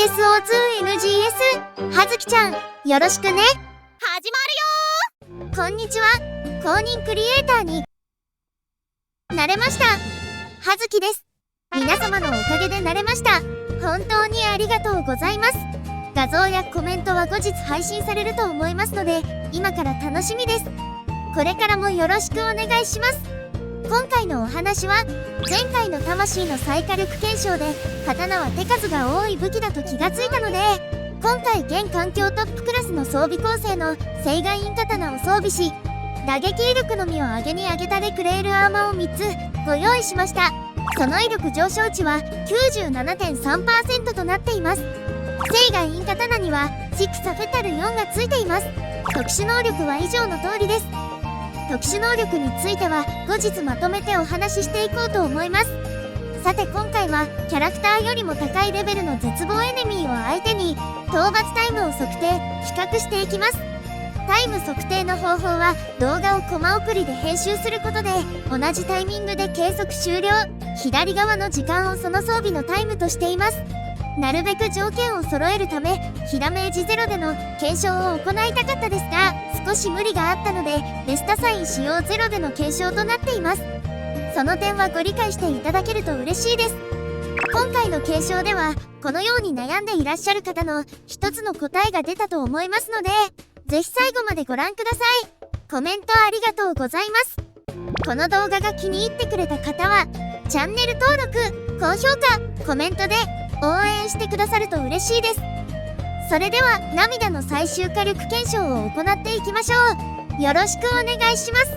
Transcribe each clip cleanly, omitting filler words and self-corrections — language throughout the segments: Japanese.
SO2NGS はずきちゃん、よろしくね。始まるよ。こんにちは。公認クリエイターになれましたはずきです。皆様のおかげでなれました。本当にありがとうございます。画像やコメントは後日配信されると思いますので、今から楽しみです。これからもよろしくお願いします。今回のお話は、前回の魂の再火力検証で刀は手数が多い武器だと気がついたので、今回現環境トップクラスの装備構成の青岩院刀を装備し、打撃威力のみを上げに上げたレクレールアーマーを3つご用意しました。その威力上昇値は 97.3% となっています。青岩院刀にはシクサフェタル4がついています。特殊能力は以上の通りです。特殊能力については後日まとめてお話ししていこうと思います。さて今回はキャラクターよりも高いレベルの絶望エネミーを相手に討伐タイムを測定・比較していきます。タイム測定の方法は動画をコマ送りで編集することで同じタイミングで計測終了、左側の時間をその装備のタイムとしています。なるべく条件を揃えるため、ヒダメージゼロでの検証を行いたかったですが、少し無理があったのでレスタサイン使用ゼロでの検証となっています。その点はご理解していただけると嬉しいです。今回の検証ではこのように悩んでいらっしゃる方の一つの答えが出たと思いますので、ぜひ最後までご覧ください。コメントありがとうございます。この動画が気に入ってくれた方はチャンネル登録、高評価、コメントで応援してくださると嬉しいです。それでは涙の最終火力検証を行っていきましょう。よろしくお願いします。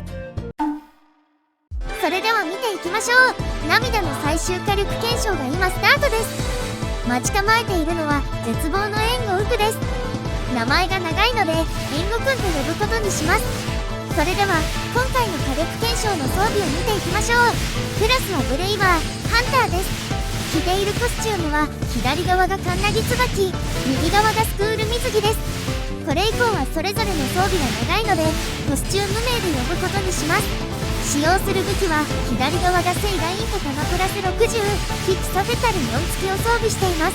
それでは見ていきましょう。涙の最終火力検証が今スタートです。待ち構えているのは絶望の援護ウクです。名前が長いので援護くんと呼ぶことにします。それでは今回の火力検証の装備を見ていきましょう。クラスはブレイバー、ハンターです。着ているコスチュームは左側がカンナギツバキ、右側がスクール水着です。これ以降はそれぞれの装備が長いのでコスチューム名で呼ぶことにします。使用する武器は左側が青岩院刀プラス60、フィクサフェタル4付きを装備しています。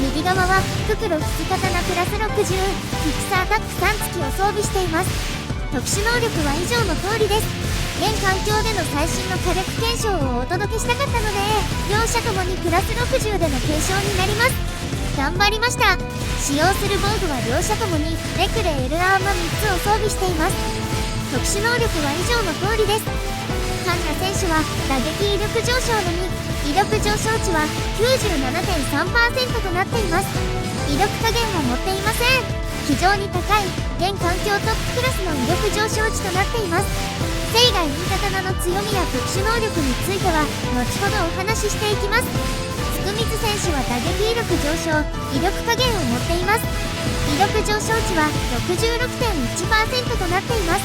右側はククロフス刀プラス60、フィクサアタック3付きを装備しています。特殊能力は以上の通りです。現環境での最新の火力検証をお届けしたかったので、両者ともにプラス60での検証になります。頑張りました。使用する防具は両者ともにレクレールアーマ3つを装備しています。特殊能力は以上の通りです。カンナ選手は打撃威力上昇のみ、威力上昇値は 97.3% となっています。威力加減は持っていません。非常に高い現環境トップクラスの威力上昇値となっています。青岩院刀の強みや特殊能力については後ほどお話ししていきます。つくみず選手は打撃威力上昇、威力加減を持っています。威力上昇値は 66.1% となっています。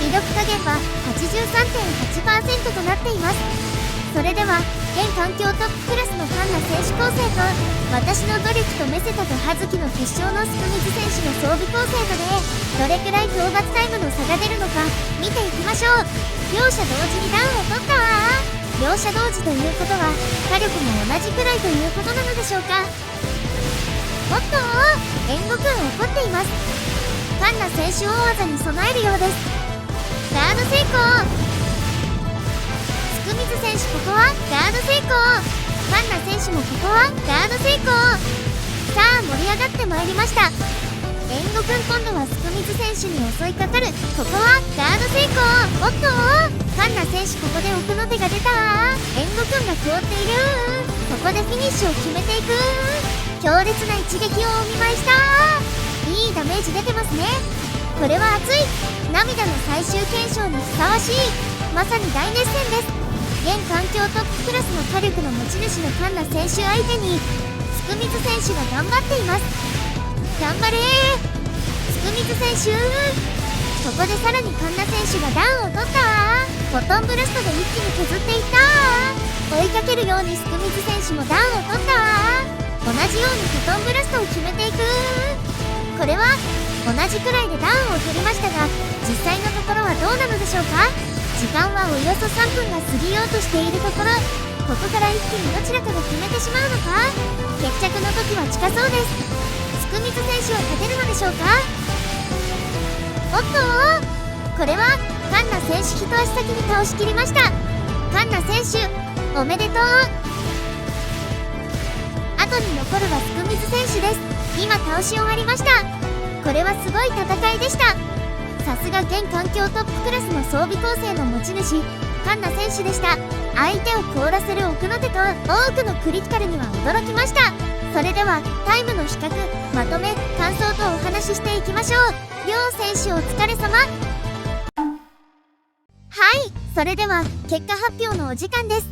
威力加減は 83.8% となっています。それでは現環境トップクラスのカンナ選手構成と私の努力とメセタと葉月の決勝のスクミズ選手の装備構成とでどれくらい討伐タイムの差が出るのか見ていきましょう。両者同時にダウンを取ったわ。両者同時ということは火力も同じくらいということなのでしょうか。おっと援護くん怒っています。カンナ選手大技に備えるようです。ガード成功。つくみず選手ここはガード成功。カンナ選手もここはガード成功。さあ盛り上がってまいりました。援護くん今度はつくみず選手に襲いかかる。ここはガード成功。おっとカンナ選手ここで奥の手が出たわ。援護くんが凍っている。ここでフィニッシュを決めていく。強烈な一撃をお見舞いした。いいダメージ出てますね。これは熱い。涙の最終検証にふさわしい。まさに大熱戦です。現環境トップクラスの火力の持ち主のカンナ選手相手につくみず選手が頑張っています。頑張れつくみず選手。ここでさらにカンナ選手がダウンを取ったわ。フォトンブラストで一気に削っていったわ。追いかけるようにつくみず選手もダウンを取ったわ。同じようにフォトンブラストを決めていく。これは同じくらいでダウンを取りましたが実際のところはどうなのでしょうか。時間はおよそ3分が過ぎようとしているところ、ここから一気にどちらかが決めてしまうのか。決着の時は近そうです。つくみず選手は勝てるのでしょうか。おっとこれはカンナ選手一足先に倒しきりました。カンナ選手おめでとう。後に残るはつくみず選手です。今倒し終わりました。これはすごい戦いでした。さすが現環境トップクラスの装備構成の持ち主カンナ選手でした。相手を凍らせる奥の手と多くのクリティカルには驚きました。それではタイムの比較まとめ感想とお話ししていきましょう。両選手お疲れ様。はいそれでは結果発表のお時間です。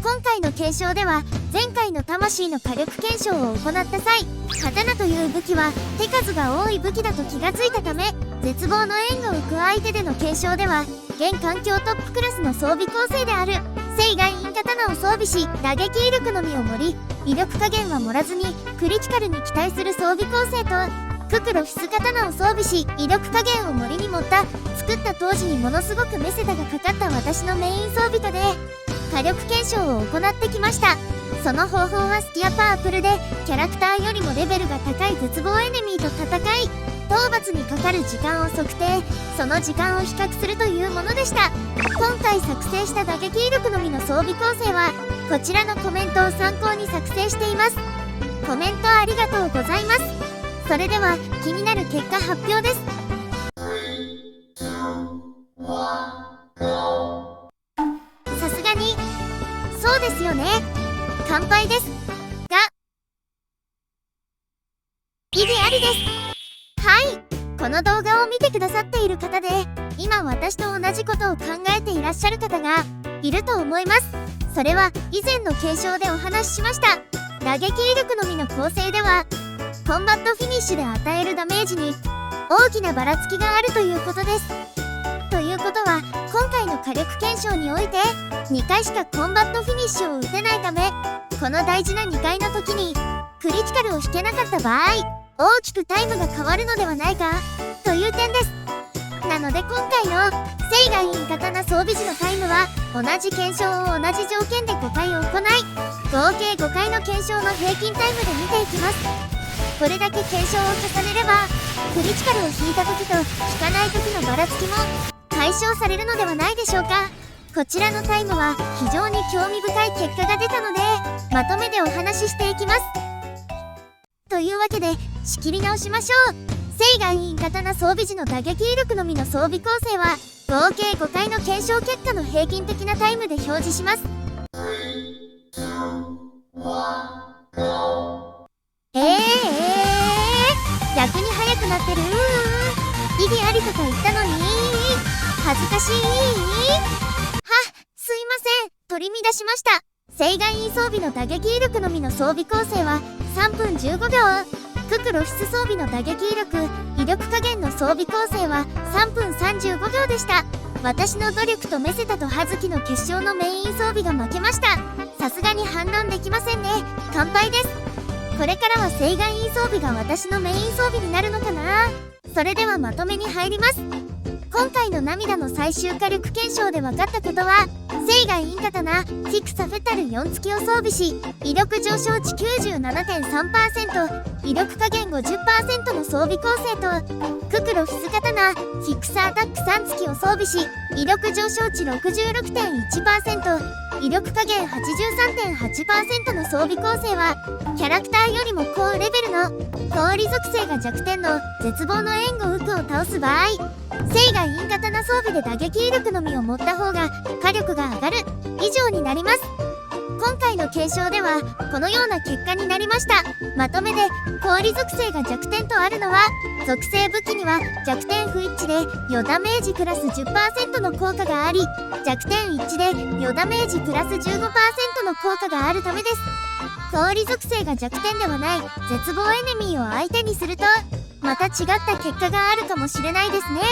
今回の検証では前回の魂の火力検証を行った際刀という武器は手数が多い武器だと気がついたため絶望の援護を浮く相手での検証では現環境トップクラスの装備構成であるセイガイン刀を装備し打撃威力のみを盛り威力加減は盛らずにクリティカルに期待する装備構成とククロフィス刀を装備し威力加減を盛りに盛った作った当時にものすごくメセダがかかった私のメイン装備とで火力検証を行ってきました。その方法はスティアパープルでキャラクターよりもレベルが高い絶望エネミーと戦い討伐にかかる時間を測定その時間を比較するというものでした。今回作成した打撃威力のみの装備構成はこちらのコメントを参考に作成しています。コメントありがとうございます。それでは気になる結果発表です。さすがにそうですよね乾杯ですが意義ありです。はいこの動画を見てくださっている方で今私と同じことを考えていらっしゃる方がいると思います。それは以前の検証でお話ししました打撃威力のみの構成ではコンバットフィニッシュで与えるダメージに大きなばらつきがあるということです。ということは今回の火力検証において2回しかコンバットフィニッシュを打てないためこの大事な2回の時にクリティカルを引けなかった場合大きくタイムが変わるのではないかという点です。なので今回のセイガイン刀装備時のタイムは同じ検証を同じ条件で5回行い合計5回の検証の平均タイムで見ていきます。これだけ検証を重ねればクリティカルを引いた時と引かない時のばらつきも解消されるのではないでしょうか。こちらのタイムは非常に興味深い結果が出たのでまとめでお話ししていきます。というわけで仕切り直しましょう。セイガイン刀装備時の打撃威力のみの装備構成は合計5回の検証結果の平均的なタイムで表示します。逆に速くなってる意義ありとか言ったのに恥ずかしい。すいません取り乱しました。セイガイン装備の打撃威力のみの装備構成は3分15秒ククロフィス装備の打撃威力威力加減の装備構成は3分35秒でした。私の努力とメセタと葉月の決勝のメイン装備が負けました。さすがに反論できませんね。乾杯です。これからはセイガイン装備が私のメイン装備になるのかな。それではまとめに入ります。今回の涙の最終火力検証で分かったことはセイガイン刀フィクサフェタル4付きを装備し威力上昇値 97.3% 威力加減 50% の装備構成とククロフィス刀フィクサアタック3付きを装備し威力上昇値 66.1% 威力加減 83.8% の装備構成はキャラクターよりも高レベルの氷属性が弱点の絶望の援護ウクを倒す場合セイガイン刀装備で打撃威力のみを持った方が火力が上がる以上になります。今回の検証ではこのような結果になりました。まとめで氷属性が弱点とあるのは属性武器には弱点不一致で余ダメージプラス 10% の効果があり弱点一致で余ダメージプラス 15% の効果があるためです。氷属性が弱点ではない絶望エネミーを相手にするとまた違った結果があるかもしれないですね。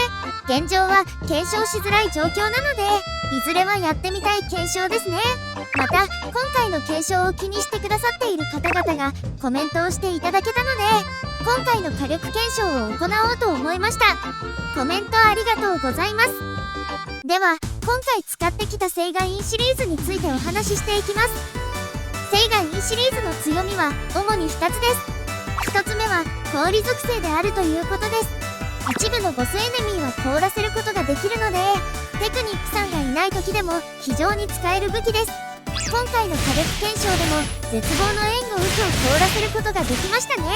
現状は検証しづらい状況なのでいずれはやってみたい検証ですね。また今回の検証を気にしてくださっている方々がコメントをしていただけたので今回の火力検証を行おうと思いました。コメントありがとうございます。では今今回使ってきたセイガインシリーズについてお話ししていきます。セイガインシリーズの強みは主に2つです。1つ目は氷属性であるということです。一部のボスエネミーは凍らせることができるので、テクニックさんがいない時でも非常に使える武器です。今回の火力検証でも絶望の援護ウクを凍らせることができましたね。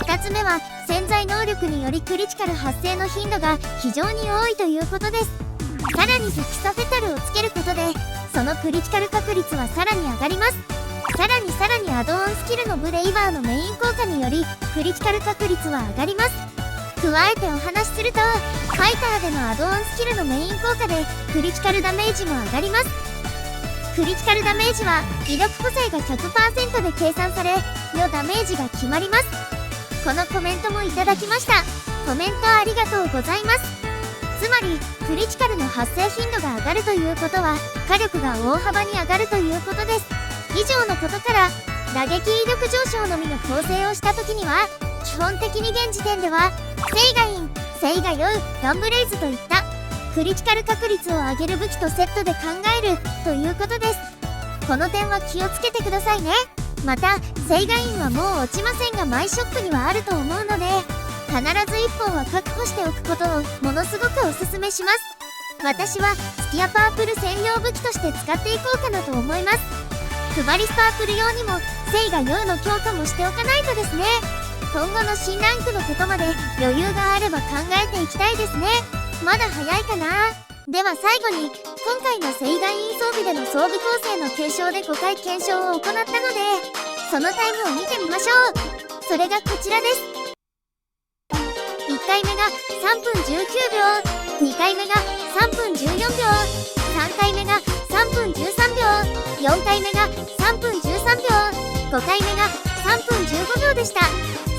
2つ目は潜在能力によりクリティカル発生の頻度が非常に多いということです。さらにヘキサフェタルをつけることでそのクリティカル確率はさらに上がります。さらにアドオンスキルのブレイバーのメイン効果によりクリティカル確率は上がります。加えてお話しするとファイターでのアドオンスキルのメイン効果でクリティカルダメージも上がります。クリティカルダメージは威力補正が 100% で計算されのダメージが決まります。このコメントもいただきました。コメントありがとうございます。つまりクリティカルの発生頻度が上がるということは火力が大幅に上がるということです。以上のことから打撃威力上昇のみの構成をした時には基本的に現時点ではセイガイン、セイガヨウ、ガンブレイズといったクリティカル確率を上げる武器とセットで考えるということです。この点は気をつけてくださいね。またセイガインはもう落ちませんがマイショップにはあると思うので必ず1本は確保しておくことをものすごくおすすめします。私はスキアパープル専用武器として使っていこうかなと思います。配りスパープル用にもセイガヨウの強化もしておかないとですね。今後の新ランクのことまで余裕があれば考えていきたいですね。まだ早いかな。では最後に今回のセイガイン装備での装備構成の継承で5回検証を行ったのでそのタイムを見てみましょう。それがこちらです。1回目が3分19秒、2回目が3分14秒、3回目が3分13秒、4回目が3分13秒、5回目が3分15秒でした。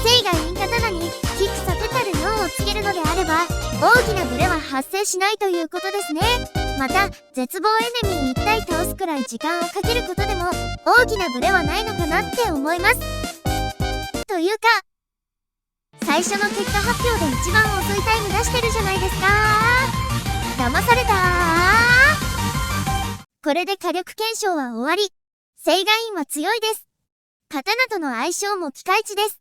セイガイン刀にキクサペタル4をつけるのであれば大きなブレは発生しないということですね。また絶望エネミー1体倒すくらい時間をかけることでも大きなブレはないのかなって思います。というか最初の結果発表で一番遅いタイム出してるじゃないですか。騙されたー。これで火力検証は終わり。セイガインは強いです。刀との相性もピカイチです。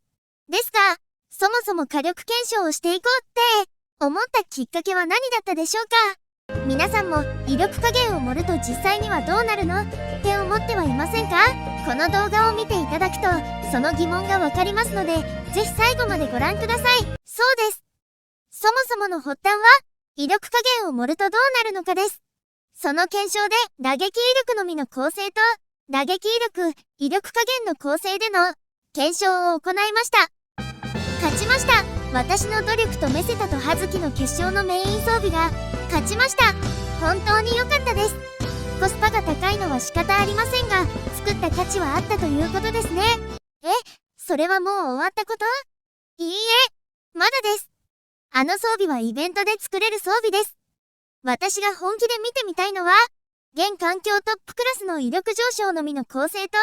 ですがそもそも火力検証をしていこうって思ったきっかけは何だったでしょうか。皆さんも威力加減を盛ると実際にはどうなるのって思ってはいませんか。この動画を見ていただくとその疑問がわかりますのでぜひ最後までご覧ください。そうです。そもそもの発端は威力加減を盛るとどうなるのかです。その検証で打撃威力のみの構成と打撃威力加減の構成での検証を行いました。勝ちました。私の努力とメセタと葉月の決勝のメイン装備が勝ちました。本当に良かったです。コスパが高いのは仕方ありませんが作った価値はあったということですね。それはもう終わったこと？いいえ、まだです。あの装備はイベントで作れる装備です。私が本気で見てみたいのは現環境トップクラスの威力上昇のみの構成と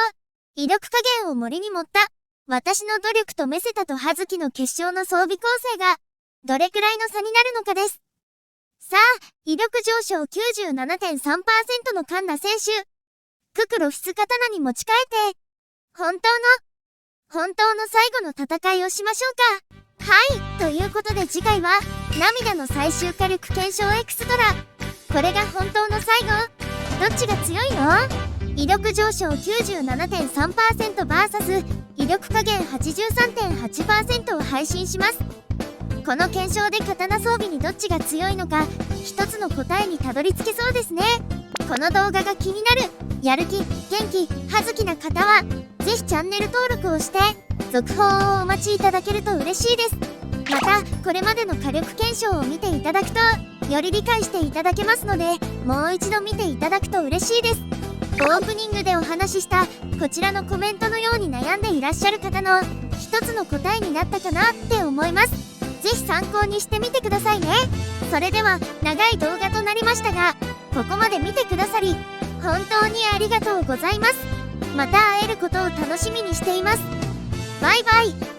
威力加減を盛りに盛った私の努力とメセタと葉月の決勝の装備構成がどれくらいの差になるのかです。さあ、威力上昇 97.3% のカンナ選手、ククロフィス刀に持ち替えて本当の最後の戦いをしましょうか。はい、ということで次回は涙の最終火力検証エクストラ。これが本当の最後？どっちが強いの？威力上昇 97.3% vs 威力加減 83.8% を配信します。この検証で刀装備にどっちが強いのか一つの答えにたどり着けそうですね。この動画が気になる、やる気、元気、葉月な方はぜひチャンネル登録をして続報をお待ちいただけると嬉しいです。またこれまでの火力検証を見ていただくとより理解していただけますのでもう一度見ていただくと嬉しいです。オープニングでお話ししたこちらのコメントのように悩んでいらっしゃる方の一つの答えになったかなって思います。ぜひ参考にしてみてくださいね。それでは長い動画となりましたがここまで見てくださり本当にありがとうございます。また会えることを楽しみにしています。バイバイ。